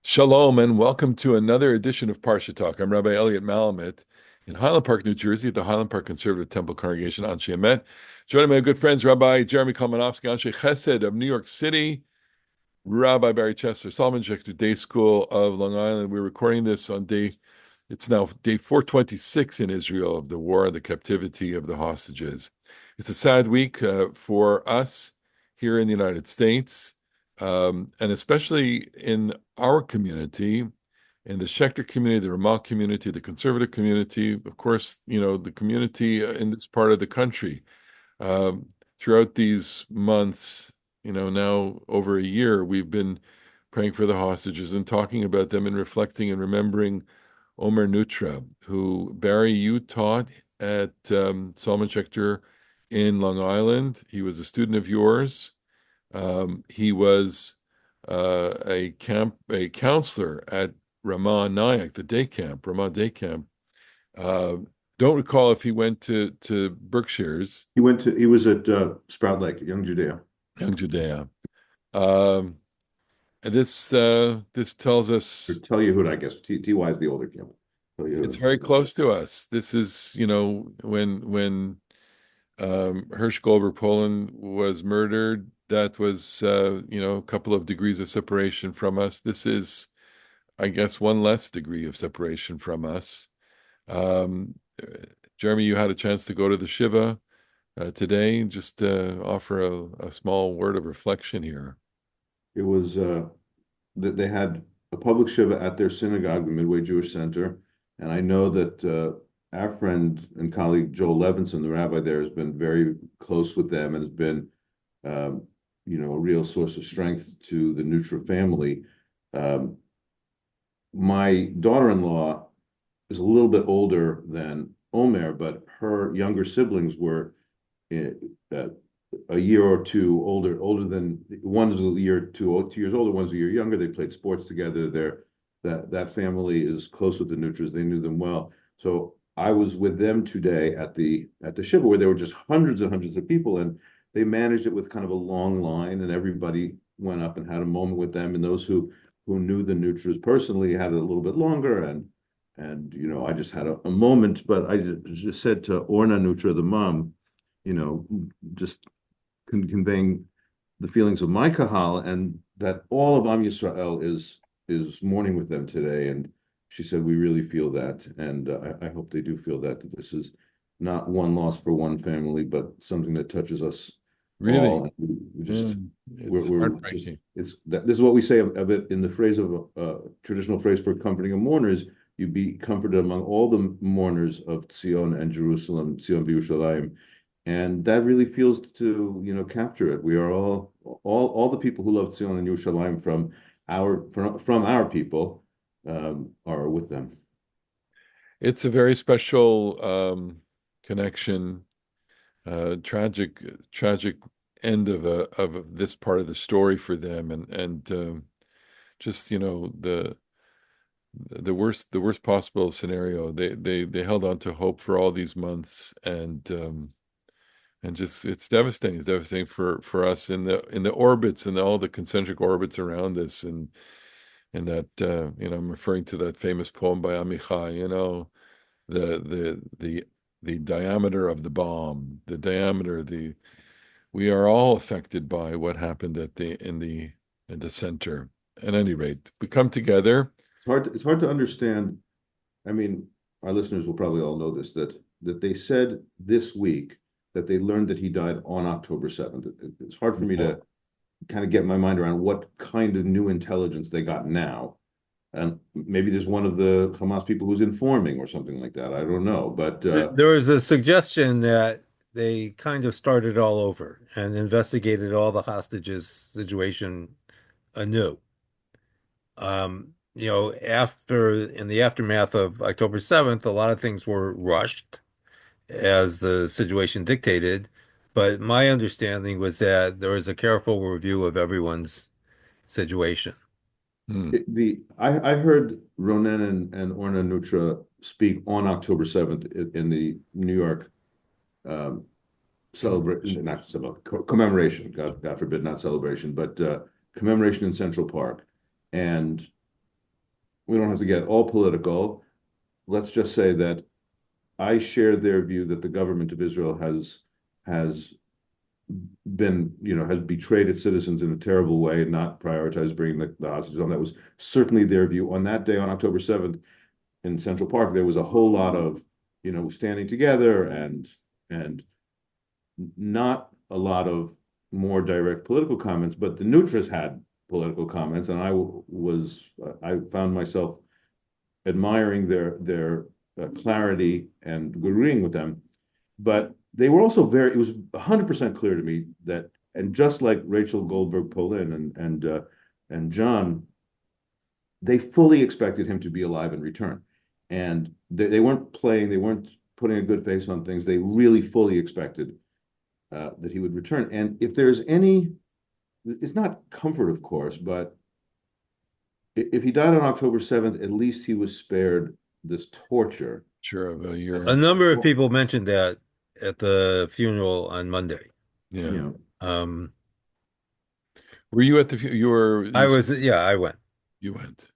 Shalom and welcome to another edition of Parasha Talk. I'm Rabbi Elliot Malamet in Highland Park, New Jersey, at the Highland Park Conservative Temple Congregation, Anshe Emet. Joining my good friends, Rabbi Jeremy Kalmanofsky, Anshe Chesed of New York City, Rabbi Barry Chesler, Solomon Schechter Day School of Long Island. We're recording this on it's now day 426 in Israel of the war and the captivity of the hostages. It's a sad week for us here in the United States. And especially in our community, in the Schechter community, the Ramah community, the conservative community, of course, the community in this part of the country. Throughout these months, now over a year, we've been praying for the hostages and talking about them and reflecting and remembering Omer Neutra, who, Barry, you taught at Solomon Schechter in Long Island. He was a student of yours. He was a counselor at Ramah Nayak, the day camp, Ramah day camp. Don't recall if he went to Berkshires, He was at Sprout Lake, Young Judea. Young Judea. And this tells Or us Tell Yehuda, I guess. TY is the older camp. Tell it's Yehuda. very close to us. This is, when Hirsch Goldberg Poland was murdered, that was, a couple of degrees of separation from us. This is, I guess, one less degree of separation from us. Um, Jeremy, you had a chance to go to the shiva today. Just offer a small word of reflection here. It was that they had a public shiva at their synagogue, the Midway Jewish Center, and I know that our friend and colleague Joel Levinson, the rabbi there, has been very close with them and has been, a real source of strength to the Neutra family. Um, my daughter-in-law is a little bit older than Omer, but her younger siblings were uh, a year or two older than one's a year 2 years older, one's a year younger. They played sports together. That family is close with the Neutras. They knew them well. So I was with them today at the shiva where there were just hundreds and hundreds of people, and they managed it with kind of a long line, and everybody went up and had a moment with them. And those who knew the Neutras personally had it a little bit longer, and I just had a moment, but I just said to Orna Neutra, the mom, just conveying the feelings of my kahal, and that all of Am Yisrael is mourning with them today. And she said, we really feel that, and I hope they do feel that this is not one loss for one family, but something that touches us all. Really, And we just mm, it's we're just heartbreaking. this is what we say of it in the phrase of traditional phrase for comforting a mourner is you be comforted among all the mourners of Zion and Jerusalem, Zion v'Yerushalayim. And that really feels to, capture it. We are all the people who love Zion and Yerushalayim from our people are with them. It's a very special connection. Tragic end of this part of the story for them, and just the worst possible scenario. They held on to hope for all these months, and just it's devastating. It's devastating for us in the orbits and all the concentric orbits around us, and that I'm referring to that famous poem by Amichai. The diameter of the bomb, the diameter, we are all affected by what happened in the center. At any rate, we come together. It's hard to understand. I mean, our listeners will probably all know this, that they said this week that they learned that he died on October 7th. It's hard for me Yeah. to kind of get my mind around what kind of new intelligence they got now. And maybe there's one of the Hamas people who's informing or something like that. I don't know, but There was a suggestion that they kind of started all over and investigated all the hostages situation anew. After in the aftermath of October 7th, a lot of things were rushed as the situation dictated. But my understanding was that there was a careful review of everyone's situation. Hmm. I heard Ronen and Orna Nutra speak on October 7th in the New York celebration, not commemoration. God forbid, not celebration, but commemoration in Central Park. And we don't have to get all political. Let's just say that I share their view that the government of Israel has been, has betrayed its citizens in a terrible way and not prioritized bringing the hostages on. That was certainly their view. On that day, on October 7th, in Central Park, there was a whole lot of, standing together and not a lot of more direct political comments, but the Neutras had political comments, and I found myself admiring their clarity and agreeing with them. But they were also it was 100% clear to me that, and just like Rachel Goldberg Polin and John, they fully expected him to be alive and return. And they weren't playing, they weren't putting a good face on things. They really fully expected that he would return. And if there's any, it's not comfort, of course, but if he died on October 7th, at least he was spared this torture. Sure, of a A year. number of Well, people mentioned that at the funeral on Monday. Yeah. you know, Um, Were you at the I was, yeah, I went. you went.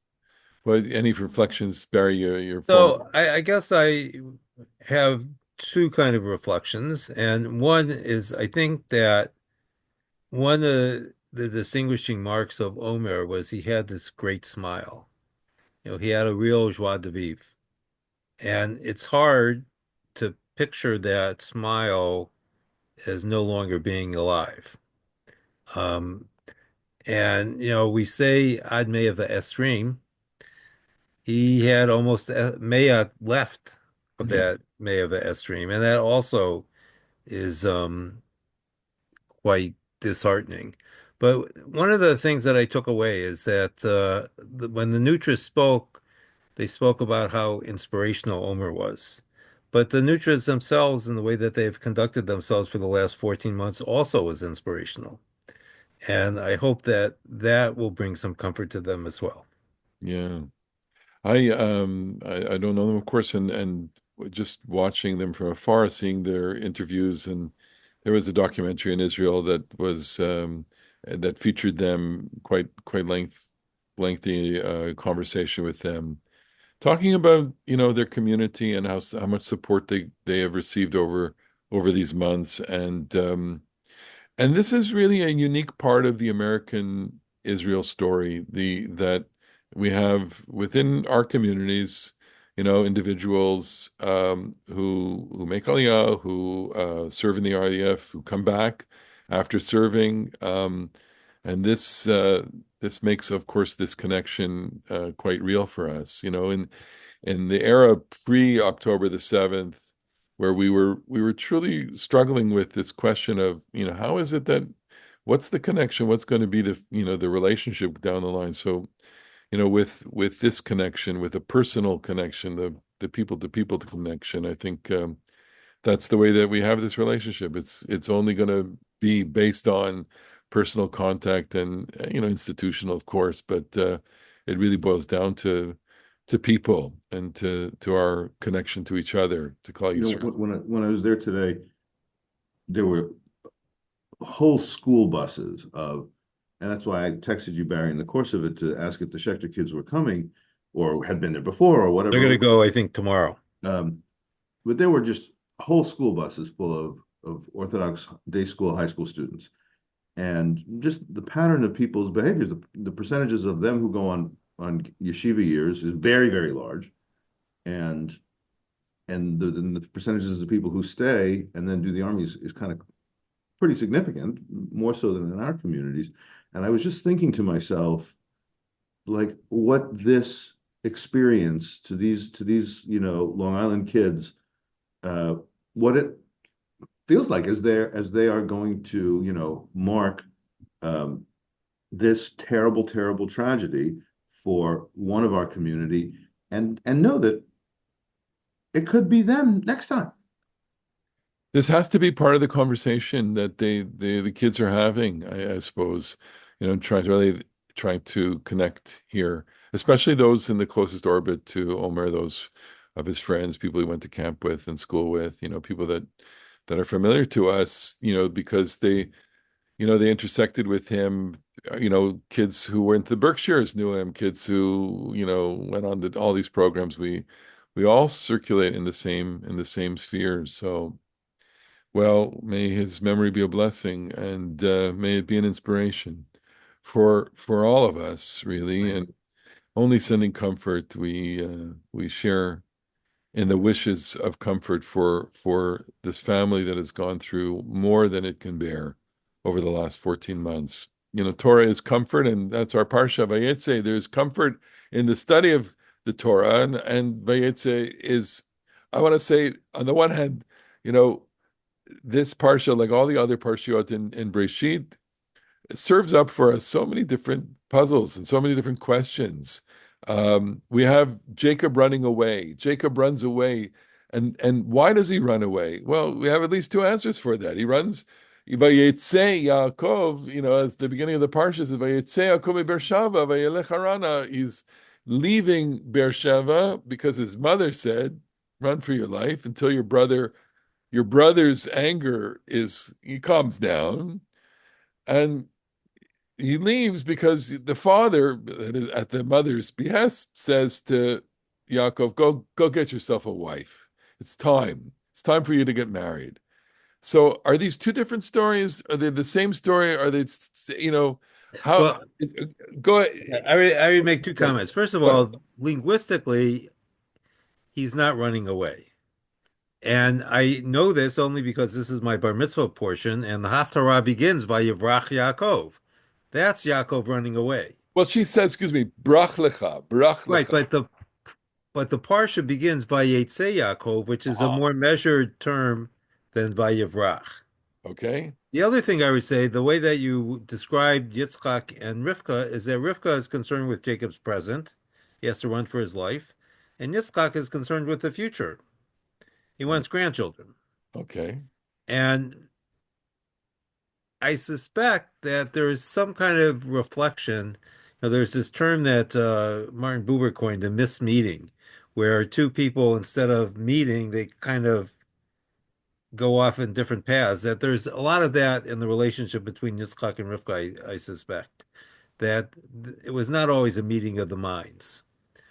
What any reflections, Barry, your former So I guess I have two kind of reflections, and one is I think that one of the distinguishing marks of Omer was he had this great smile. He had a real joie de vivre, and it's hard to picture that smile as no longer being alive. Um, and we say Ad Mei of the Esrim. He had almost Maya left of yeah. that May of the Esrim, and that also is quite disheartening. But one of the things that I took away is that when the Nutras spoke, they spoke about how inspirational Omer was. But the Nutras themselves and the way that they've conducted themselves for the last 14 months also was inspirational. And I hope that that will bring some comfort to them as well. Yeah. I don't know them, of course, and just watching them from afar, seeing their interviews, and there was a documentary in Israel that was that featured them quite lengthy conversation with them, talking about their community and how much support they have received over these months, and this is really a unique part of the American Israel story, the that we have within our communities, individuals who make Aliyah, who serve in the RDF, who come back after serving, and this makes, of course, this connection quite real for us. In the era pre-October the 7th, where we were truly struggling with this question of, how is it that what's the connection? What's going to be the relationship down the line? So, with this connection, with a personal connection, the people to people connection, I think that's the way that we have this relationship. It's only going to be based on personal contact and institutional, of course, but it really boils down to people and to our connection to each other, to Klal Yisrael. when I was there today, there were whole school buses and that's why I texted you, Barry, in the course of it to ask if the Schechter kids were coming or had been there before or They're whatever. going to go, I think, tomorrow. But there were just whole school buses full of Orthodox day school, high school students. And just the pattern of people's behaviors, the percentages of them who go on yeshiva years is very, very large. And the percentages of people who stay and then do the army is kind of pretty significant, more so than in our communities. And I was just thinking to myself, like what this experience to these Long Island kids, what it feels like as they are going to mark um, this terrible, terrible tragedy for one of our community, and know that it could be them next time. This has to be part of the conversation that the kids are having, I suppose, trying to connect here, especially those in the closest orbit to Omer, those of his friends, people he went to camp with and school with, people that are familiar to us, because they intersected with him. Kids who were into the Berkshires knew him. Kids who, went on to all these programs. We all circulate in the same spheres. So, well, may his memory be a blessing, and may it be an inspiration for all of us, really. Right. And only sending comfort. We share in the wishes of comfort for this family that has gone through more than it can bear over the last 14 months. Torah is comfort, and that's our Parsha Vayetzei. There's comfort in the study of the Torah, and Vayetzei is, I want to say, on the one hand, you know, this Parsha, like all the other Parshiot in Breshit, serves up for us so many different puzzles and so many different questions. We have Jacob running away. Jacob runs away, and why does he run away? Well, we have at least two answers for that. He runs. Vayetzei Yaakov, as the beginning of the parsha says, Vayetzei Yaakov Beersheva, Vayelech Harana. He's leaving Beersheva because his mother said, "Run for your life until your brother's anger he calms down." And he leaves because the father, at the mother's behest, says to Yaakov, "Go get yourself a wife. It's time. It's time for you to get married." So, are these two different stories? Are they the same story? Are they, how? Well, Go ahead. I would make two comments. First of Go all, linguistically, he's not running away. And I know this only because this is my bar mitzvah portion, and the Haftarah begins by Yivrach Yaakov. That's Yaakov running away. Well, she says, excuse me, brach lecha, brach Right, lecha. but the parsha begins by Yetzei Yaakov, which is a Ah, more measured term than Vayivrach. okay. The other thing I would say, the way that you described Yitzchak and Rivka is that Rivka is concerned with Jacob's present. He has to run for his life. And Yitzchak is concerned with the future. He wants grandchildren. Okay. And I suspect that there is some kind of reflection. There's this term that Martin Buber coined, a mismeeting, where two people, instead of meeting, they kind of go off in different paths. That there's a lot of that in the relationship between Yitzchak and Rivka, I suspect, that it was not always a meeting of the minds.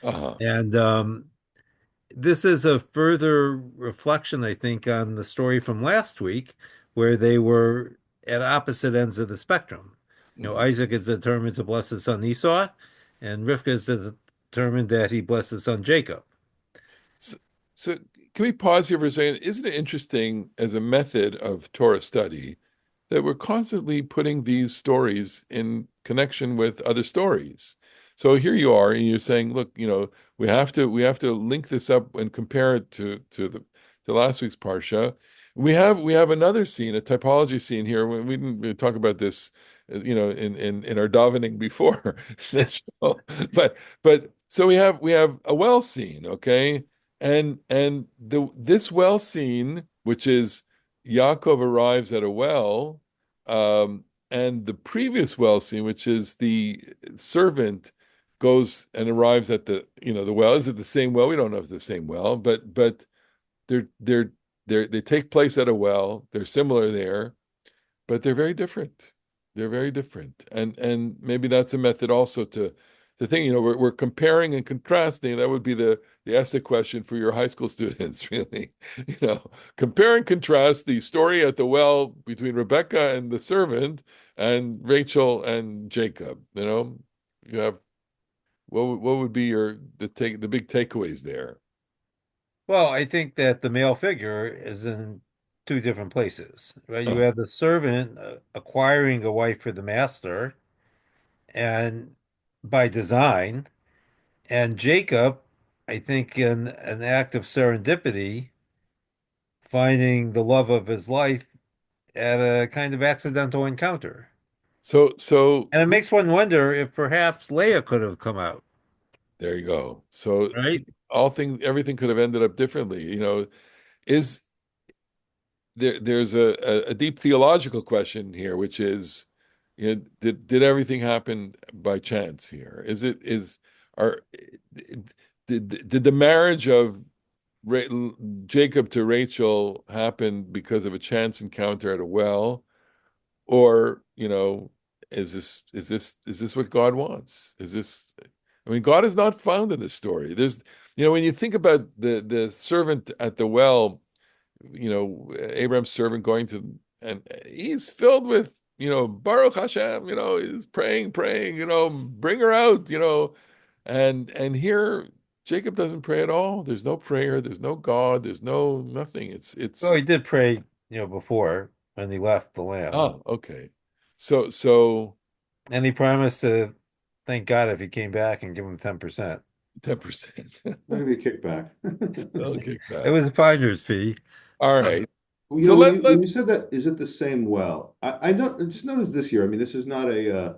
Uh-huh. And this is a further reflection, I think, on the story from last week, where they were at opposite ends of the spectrum. Mhm. Isaac is determined to bless his son Esau, and Rivka is determined that he bless his son Jacob. So, so can we pause here for a second? Isn't it interesting as a method of Torah study that we're constantly putting these stories in connection with other stories? So here you are, and you're saying, look, we have to link this up and compare it to last week's parsha. We have another scene, a typology scene here. We didn't really talk about this, in our davening before the show, but so we have a well scene, okay, and this well scene, which is Yaakov arrives at a well, and the previous well scene, which is the servant goes and arrives at the well. Is it the same well? We don't know if it's the same well, but they're they're they take place at a well. They're similar there, but they're very different. They're very different, and maybe that's a method also to think. We're comparing and contrasting. That would be the essay question for your high school students, really. Compare and contrast the story at the well between Rebecca and the servant, and Rachel and Jacob. You have what would be the big takeaways there? Well, I think that the male figure is in two different places, right? You Uh, have the servant acquiring a wife for the master, and by design, and Jacob, I think, in an act of serendipity, finding the love of his life at a kind of accidental encounter. so And it makes one wonder if perhaps Leah could have come out, there you go. So right? everything could have ended up differently. Is there's a deep theological question here, which is, did everything happen by chance here? Are did the marriage of Ra Jacob to Rachel happen because of a chance encounter at a well, or is this what God wants? I mean, God is not found in this story. When you think about the servant at the well, Abraham's servant going to, and he's filled with, Baruch Hashem, he's praying, bring her out, and here Jacob doesn't pray at all. There's no prayer, there's no God, there's no nothing. Well, It's he did pray, before when he left the land. okay. So And he promised to thank God if he came back and give him 10%. 10%. Maybe a kickback. I'll kick It back. was a finder's fee. All right. Well, So when let you let said that, is it the same well? I don't I just noticed this year. I mean, this is not a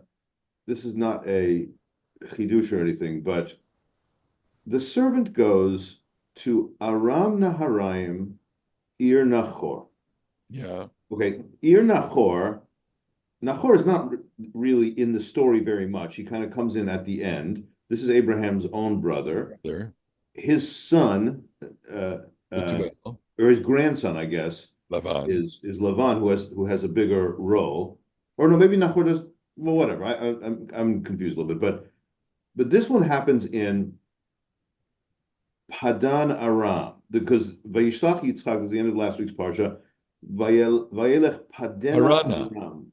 chidush or anything, but the servant goes to Aram Naharaim, Ir Nachor. yeah, Okay, Ir Nachor. Nachor is not really in the story very much. He kind of comes in at the end. This is Abraham's own brother. there. His son, uh, uh, Betuel, or his grandson, I guess, Lavan. is Lavan, who has a bigger role. Or no, maybe Nachor does. Well, whatever. I'm confused a little bit, but this one happens in Padan Aram, because Vayishlach Yitzchak is the end of last week's parsha. Vayelech Padena Harana. Aram,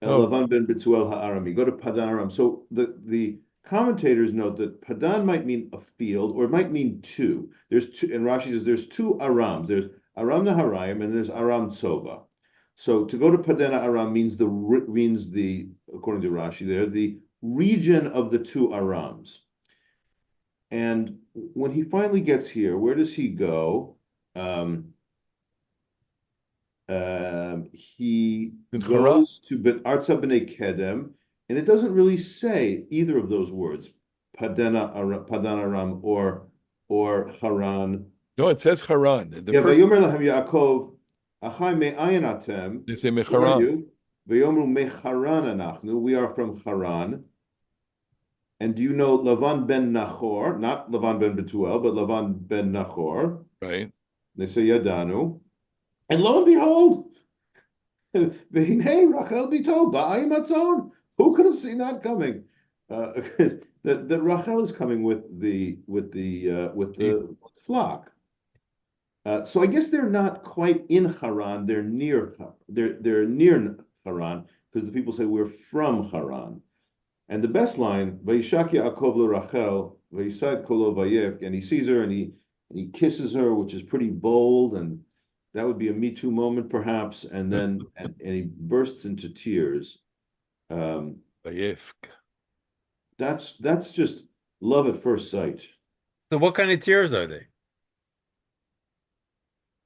Oh, Lavan ben Betuel Ha'arami. Go to Padan Aram. So the commentators note that Padan might mean a field, or it might mean two. There's two, and Rashi says there's two Arams. There's Aram Naharaim and there's Aram Tzova. So to go to Padana Aram means the according to Rashi there, the region of the two Arams. And when he finally gets here, where does he go? He in Haran. goes to Arza B'nai Kedem, and it doesn't really say either of those words, Padan Aram or Haran. No, it says Haran. The Yeah, first Vayomer Lahem Yaakov, Achai me'ayin atem, they say who are Mecharan. you? Vayomru mecharan anachnu, we are from Haran. And do you know Lavan ben Nachor, not Lavan ben Betuel, but Lavan ben Nachor? Right. They say Yadanu. And lo and behold, V'hinei Rachel bito ba'ayim atzon. Who could have seen that coming? That Rachel is coming with the flock. So I guess they're not quite in Haran. They're near Haran, because the people say we're from Haran. And the best line, Vayishak Yaakov lo Rachel, Vayisad kolo vayef, and he sees her and he kisses her, which is pretty bold, and that would be a Me Too moment perhaps. And then and he bursts into tears. Vayefk. That's just love at first sight. So what kind of tears are they?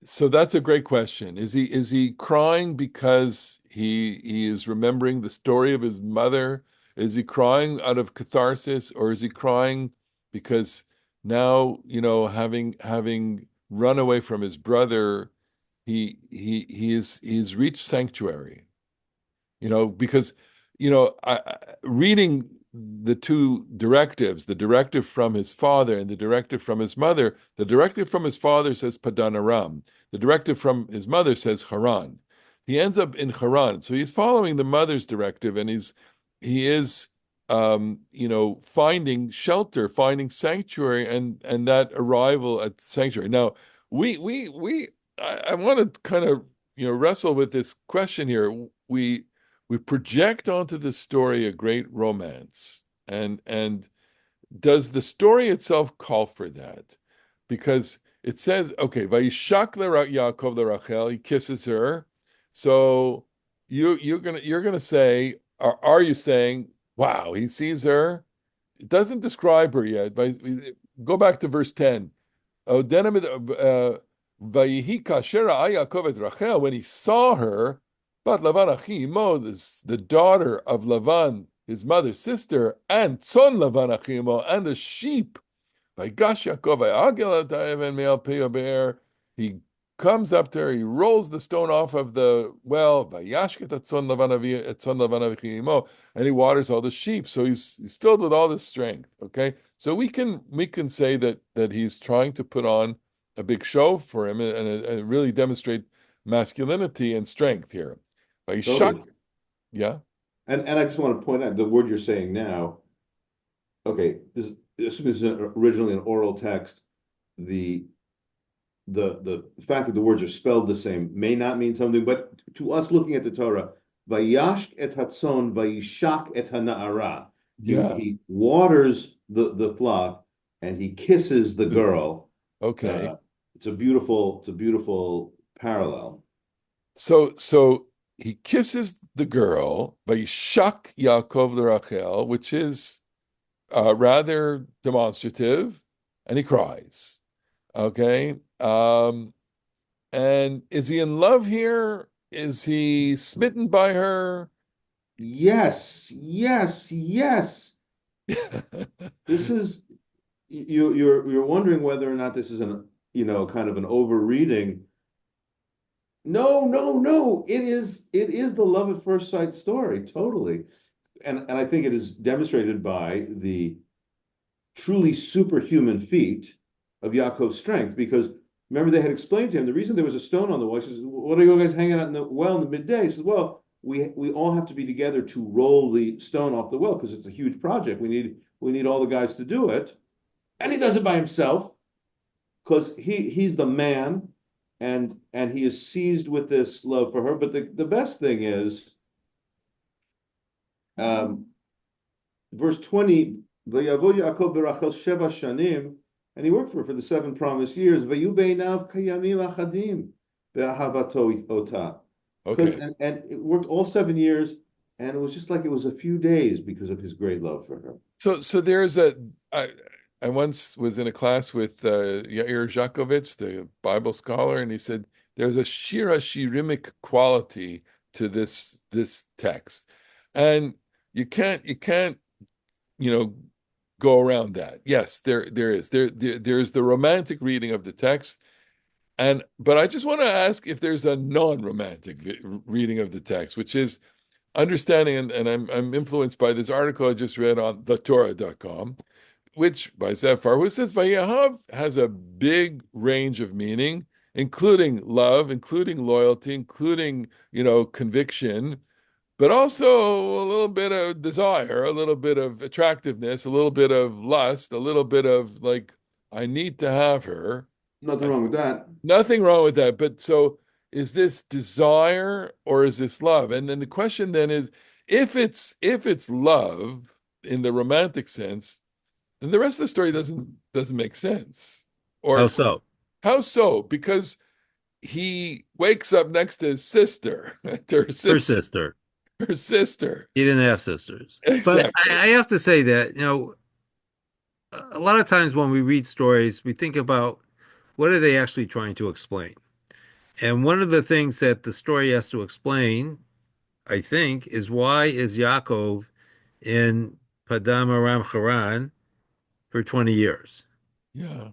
So that's a great question. Is he crying because he is remembering the story of his mother? Is he crying out of catharsis, or is he crying because now, having run away from his brother, he's reached sanctuary? Because reading the two directives, the directive from his father and the directive from his mother, the directive from his father says Padan Aram. The directive from his mother says Haran. He ends up in Haran. So he's following the mother's directive, and he is finding shelter, finding sanctuary, and that arrival at sanctuary. Now, I want to kind of wrestle with this question here. We project onto the story a great romance, and does the story itself call for that? Because it says, okay, Vayishak Yaakov Rachel, he kisses her. So you're gonna say, are you saying, wow, he sees her? It doesn't describe her yet. Go back to verse 10. Vayihi kasher ra'ah Yaakov et Rachel, when he saw her, but Lavan achi imo, the daughter of Lavan, his mother's sister, and tzon Lavan achi imo, and the sheep. Vayigash Yaakov vayagel et ha'even me'al pei ha'be'er. He comes up to her, he rolls the stone off of the well, vayashket et tzon Lavan achi imo, and he waters all the sheep. So he's filled with all this strength. Okay, so we can say that he's trying to put on a big show for him and really demonstrate masculinity and strength here. Totally. Yeah, And I just want to point out the word you're saying now. Okay, assuming this is originally an oral text, the the fact that the words are spelled the same may not mean something, but to us looking at the Torah, Vayashk et hatzon, vayishak et hana'ara. yeah. He waters the flock and he kisses the This- girl. Okay. Uh, it's a beautiful parallel. So he kisses the girl, Vayishak Yaakov l'Rachel, which is rather demonstrative, and he cries. Okay. And is he in love here? Is he smitten by her? Yes, yes, yes. This is you're wondering whether or not this is an kind of an overreading. No, no, no. It is the love at first sight story, totally. And I think it is demonstrated by the truly superhuman feat of Yaakov's strength, because remember they had explained to him the reason there was a stone on the well. He says, "What are you guys hanging out in the well in the midday?" He says, "Well, we all have to be together to roll the stone off the well because it's a huge project. We need all the guys to do it." And he does it by himself because he's the man, and he is seized with this love for her. But the best thing is, um, verse 20, Vayavo Yaakov v'Rachel sheva shanim, and he worked for her for the 7 promised years. Vayu beinav kayamim achadim be'ahavato ota. Because Okay. and it worked all 7 years, and it was just like it was a few days because of his great love for her. So there's a I I once was in a class with Yair Jakovich, the Bible scholar, and he said there's a shira shirimic quality to this text, and you can't you know go around that. Yes, there's the romantic reading of the text, and but I just want to ask if there's a non-romantic reading of the text, which is understanding, and I'm influenced by this article I just read on thetorah.com, which by Zephyr, who says Vayahav has a big range of meaning, including love, including loyalty, including, conviction, but also a little bit of desire, a little bit of attractiveness, a little bit of lust, a little bit of like, I need to have her. Nothing wrong with that. Nothing wrong with that. But so is this desire or is this love? And then the question then is if it's love in the romantic sense, then the rest of the story doesn't make sense. How Or so? how so? Because he wakes up next to his sister, to her Her sister, sister. her sister. He didn't have sisters. But Exactly. I have to say that, a lot of times when we read stories, we think about what are they actually trying to explain? And one of the things that the story has to explain, I think, is why is Yaakov in Padam Aram Haran for 20 years? Yeah.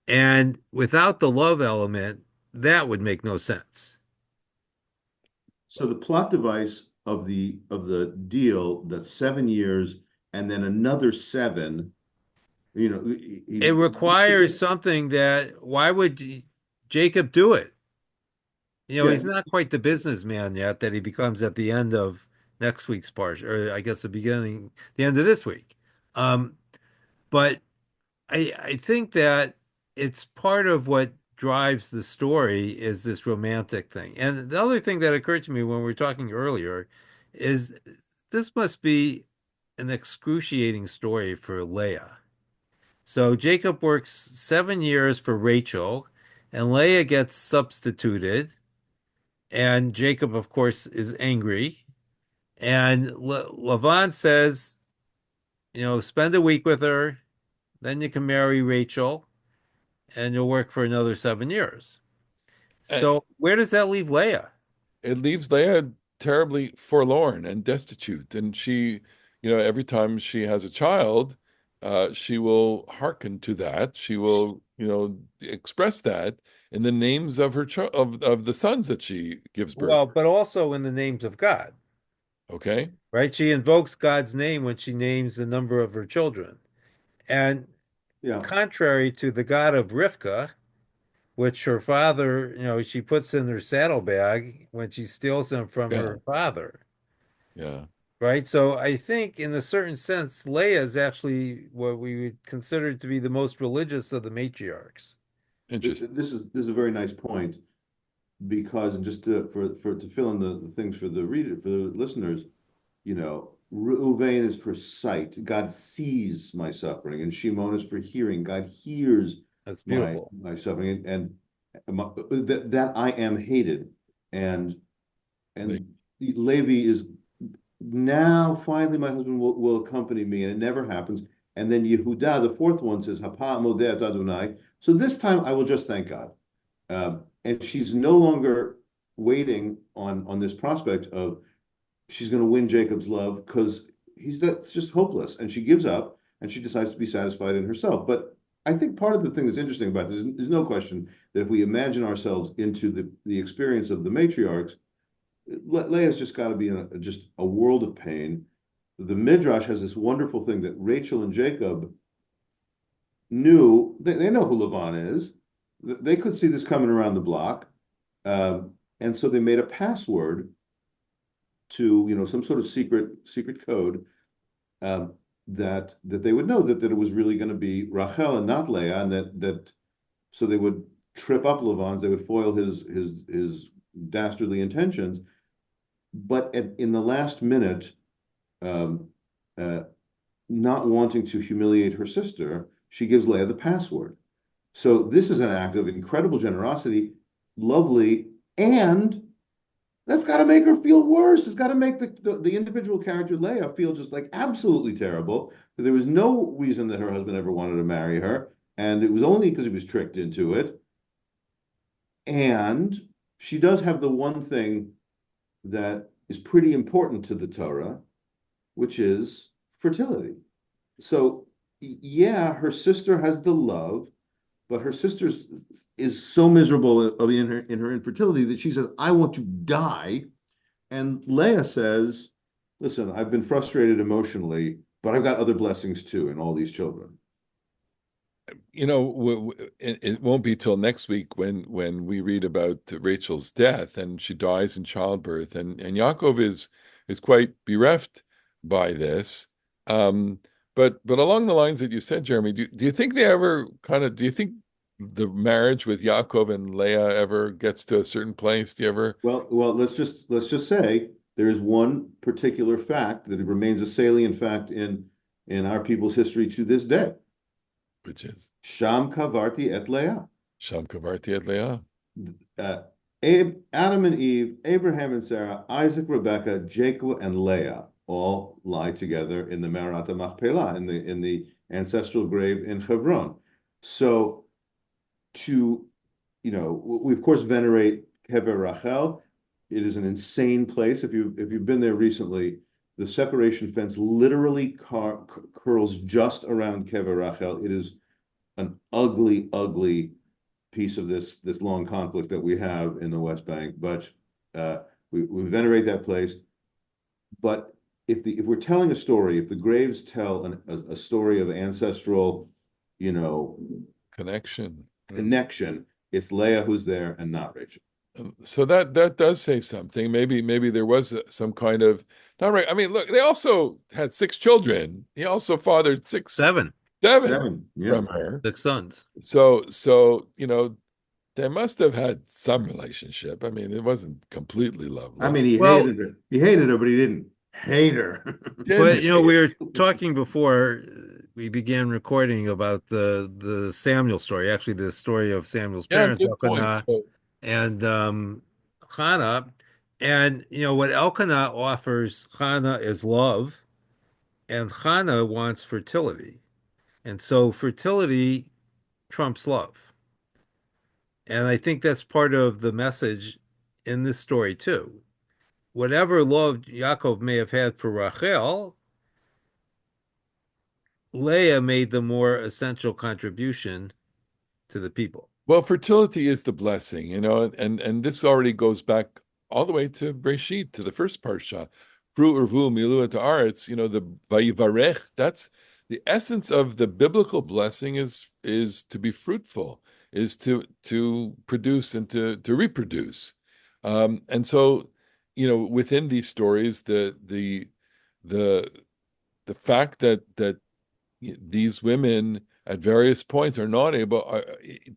And without the love element, that would make no sense. So the plot device of the deal, that's 7 years and then another seven. It requires something that, why would Jacob do it? yeah. He's not quite the businessman yet that he becomes at the end of next week's part, or I guess the end of this week. Um, but I think that it's part of what drives the story is this romantic thing. And the other thing that occurred to me when we were talking earlier is this must be an excruciating story for Leah. So Jacob works 7 years for Rachel, and Leah gets substituted, and Jacob, of course, is angry. And Lavan says, spend a week with her, then you can marry Rachel, and you'll work for another 7 years. And So where does that leave Leah? it leaves Leah terribly forlorn and destitute. And she, every time she has a child, she will hearken to that. She will, express that in the names of her of the sons that she gives birth. Well, but also in the names of God, Okay. right? She invokes God's name when she names the number of her children. And Yeah. contrary to the God of Rivka, which her father, she puts in her saddlebag when she steals him from Yeah. her father. Yeah. right? So I think in a certain sense, Leah is actually what we would consider to be the most religious of the matriarchs. Interesting. This is a very nice point because, and just to fill in the things for the reader, for the listeners, Reuven is for sight. God sees my suffering, and Shimon is for hearing. God hears That's my beautiful. my suffering, and that I am hated, and Like, and Levi is now finally my husband will accompany me, and it never happens. And then Yehuda, the fourth one, says, Hapa modet Adonai. So this time I will just thank God. And she's no longer waiting on this prospect of she's going to win Jacob's love because that's just hopeless. And she gives up and she decides to be satisfied in herself. But I think part of the thing that's interesting about this is no question that if we imagine ourselves into the experience of the matriarchs, Leah's just got to be in just a world of pain. The Midrash has this wonderful thing that Rachel and Jacob knew. They know who Lavan is. They could see this coming around the block, and so they made a password to some sort of secret code, that they would know that it was really going to be Rachel and not Leah, and that so they would trip up Lavan's, they would foil his dastardly intentions. But in the last minute, um, uh, not wanting to humiliate her sister, she gives Leah the password. So this is an act of incredible generosity, lovely, and that's got to make her feel worse. It's got to make the individual character Leah feel just like absolutely terrible. There was no reason that her husband ever wanted to marry her, and it was only because he was tricked into it. And she does have the one thing that is pretty important to the Torah, which is fertility. So, yeah, her sister has the love, but her sister is so miserable in her infertility that she says, "I want to die." And Leah says, "Listen, I've been frustrated emotionally, but I've got other blessings too in all these children." it won't be till next week when we read about Rachel's death and she dies in childbirth, and Yaakov is quite bereft by this. But along the lines that you said, Jeremy, do you think they ever do you think the marriage with Yaakov and Leah ever gets to a certain place? Do you ever? Well, let's just say there is one particular fact that it remains a salient fact in our people's history to this day. Which is Sham kavarti et Leah. Sham kavarti et Leah. Uh, Adam and Eve, Abraham and Sarah, Isaac, Rebecca, Jacob, and Leah all lie together in the Me'arat Machpelah, in the ancestral grave in Hebron. So, we of course venerate Kever Rachel. It is an insane place. If you've been there recently, the separation fence literally curls just around Kever Rachel. It is an ugly, ugly piece of this long conflict that we have in the West Bank. But we venerate that place. But if we're telling a story, if the graves tell a story of ancestral, you know, Connection. connection, it's Leah who's there and not Rachel. So that does say something. Maybe there was some kind of not right. I mean, look, they also had six children. He also fathered Seven, seven Seven, yeah. from her. 6 sons. So they must have had some relationship. I mean, it wasn't completely I loveless. mean, he Well, hated her. He hated her, but he didn't hate her. but we were talking before we began recording about the Samuel story, actually the story of Samuel's Yeah, parents, good point. Elkanah and Hannah. And what Elkanah offers Hannah is love, and Hannah wants fertility. And so fertility trumps love. And I think that's part of the message in this story too. Whatever love Yaakov may have had for Rachel, Leah made the more essential contribution to the people. Well, fertility is the blessing, and this already goes back all the way to Breshit, to the first parsha. Fru urvu milu et haaretz, the vayivarech. That's the essence of the biblical blessing is to be fruitful, is to produce and to reproduce. And so within these stories, the the fact that these women at various points are not able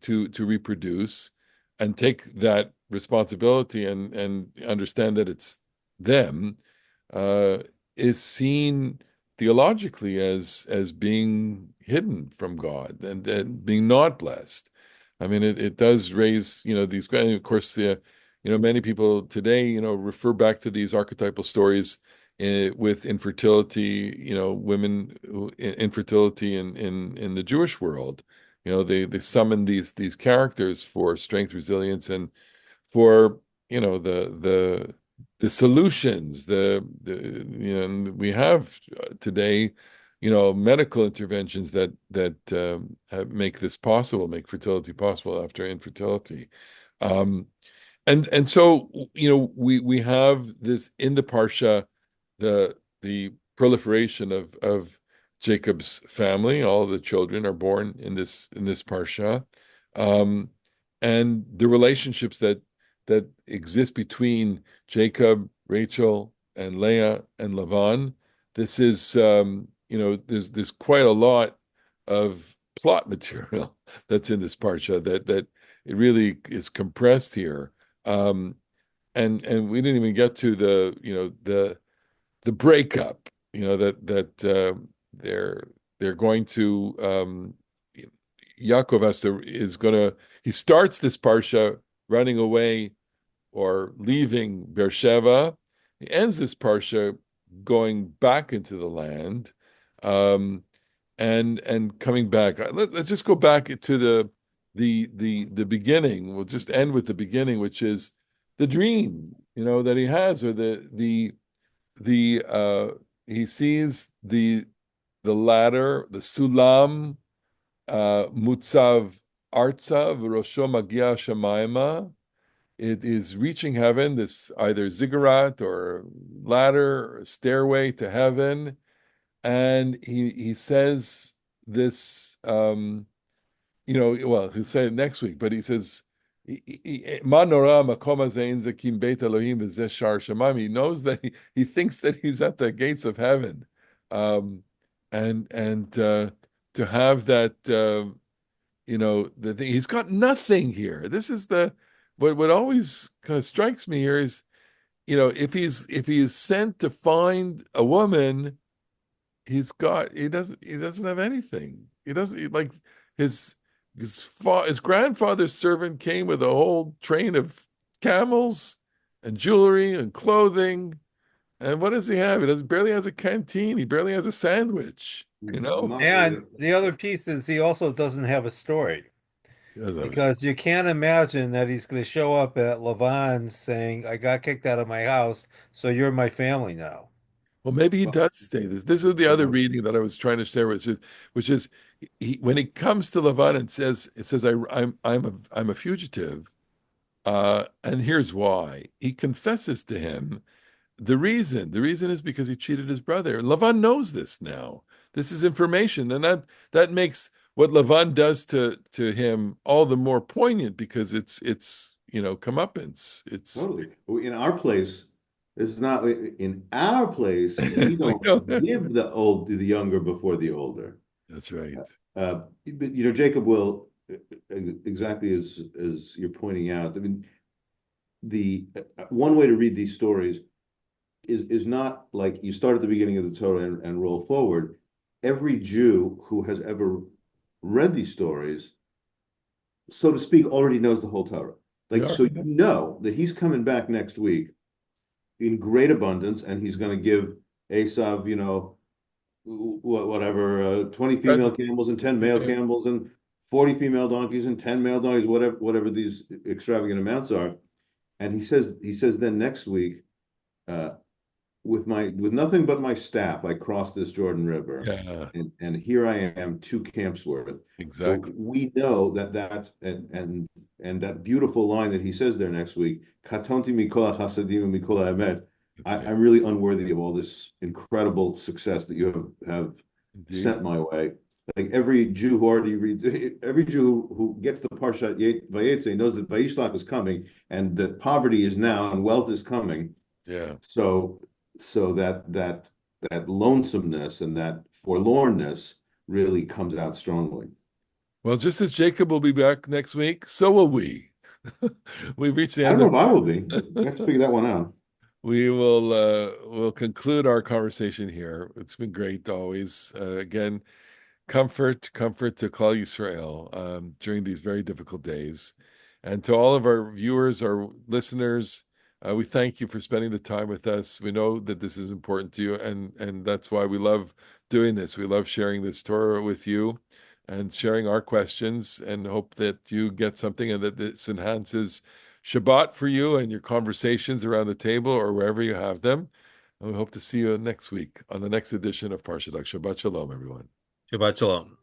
to reproduce and take that responsibility and understand that it's them, uh, is seen theologically as being hidden from God and being not blessed. I mean, it does raise, these, and of course, many people today, refer back to these archetypal stories with infertility, women infertility in the Jewish world. They summon these characters for strength, resilience, and for the solutions. And we have today, medical interventions that make this possible, make fertility possible after infertility. Um, and so we have this in the parsha, the proliferation of Jacob's family. All the children are born in this parsha, um, and the relationships that exist between Jacob, Rachel, and Leah and Lavan. This is there's quite a lot of plot material that's in this parsha that it really is compressed here. Um, and we didn't even get to the breakup, that they're going to Yaakov is going to he starts this parsha running away or leaving Beersheba. He ends this parsha going back into the land, um, and coming back. Let's just go back to the beginning. We'll just end with the beginning, which is the dream, that he has, or the he sees the ladder, the sulam, mutzav artza v'rosho magia shemaima. It is reaching heaven, this either ziggurat or ladder or stairway to heaven. And he says this, well, he'll say it next week, but he says, "Ma nora makom hazein zakim beit Elohim v'zeh shar shamayim." He knows that he thinks that he's at the gates of heaven, and to have that, the thing, he's got nothing here. This is what always kind of strikes me here is, if he's sent to find a woman, he doesn't have anything. He doesn't, like, his his grandfather's servant came with a whole train of camels and jewelry and clothing. And what does he have? He barely has a canteen. He barely has a sandwich, And the other piece is he also doesn't have a story. Because you can't imagine that he's going to show up at Lavan saying, I got kicked out of my house, so you're my family now. Well, maybe he does say this. This is the other reading that I was trying to share, which is when he comes to Lavan and says, I'm a fugitive, and here's why. He confesses to him the reason. The reason is because he cheated his brother. And Lavan knows this now. This is information, and that makes what Lavan does to him all the more poignant, because it's comeuppance. It's totally. In our place, it's not in our place. We don't give the younger before the older. That's right. But Jacob will, exactly as you're pointing out. I mean, the one way to read these stories is not like you start at the beginning of the Torah and roll forward. Every Jew who has ever read these stories, so to speak, already knows the whole Torah. So you know that he's coming back next week in great abundance, and he's going to give Esav, whatever, 20 female camels and 10 male camels and 40 female donkeys and 10 male donkeys, whatever these extravagant amounts are. And he says then next week, with nothing but my staff, I crossed this Jordan River, and here I am, 2 camps worth. Exactly. So we know that's and that beautiful line that he says there next week, Katonti mikol hasadim mikol haemet. I'm really unworthy of all this incredible success that you have sent my way. Like every Jew who already reads, every Jew who gets the Parasha Vayetzei knows that Vayishlach is coming, and that poverty is now and wealth is coming. Yeah. So that lonesomeness and that forlornness really comes out strongly. Well, just as Jacob will be back next week, so will we. We've reached the I don't end know of if I will be. We have to figure that one out. we will conclude our conversation here. It's been great always. Again, comfort to Klal Yisrael during these very difficult days. And to all of our viewers, our listeners, we thank you for spending the time with us. We know that this is important to you, and that's why we love doing this. We love sharing this Torah with you and sharing our questions, and hope that you get something and that this enhances Shabbat for you and your conversations around the table or wherever you have them. And we hope to see you next week on the next edition of Parasha Talk. Shabbat Shalom, everyone. Shabbat shalom.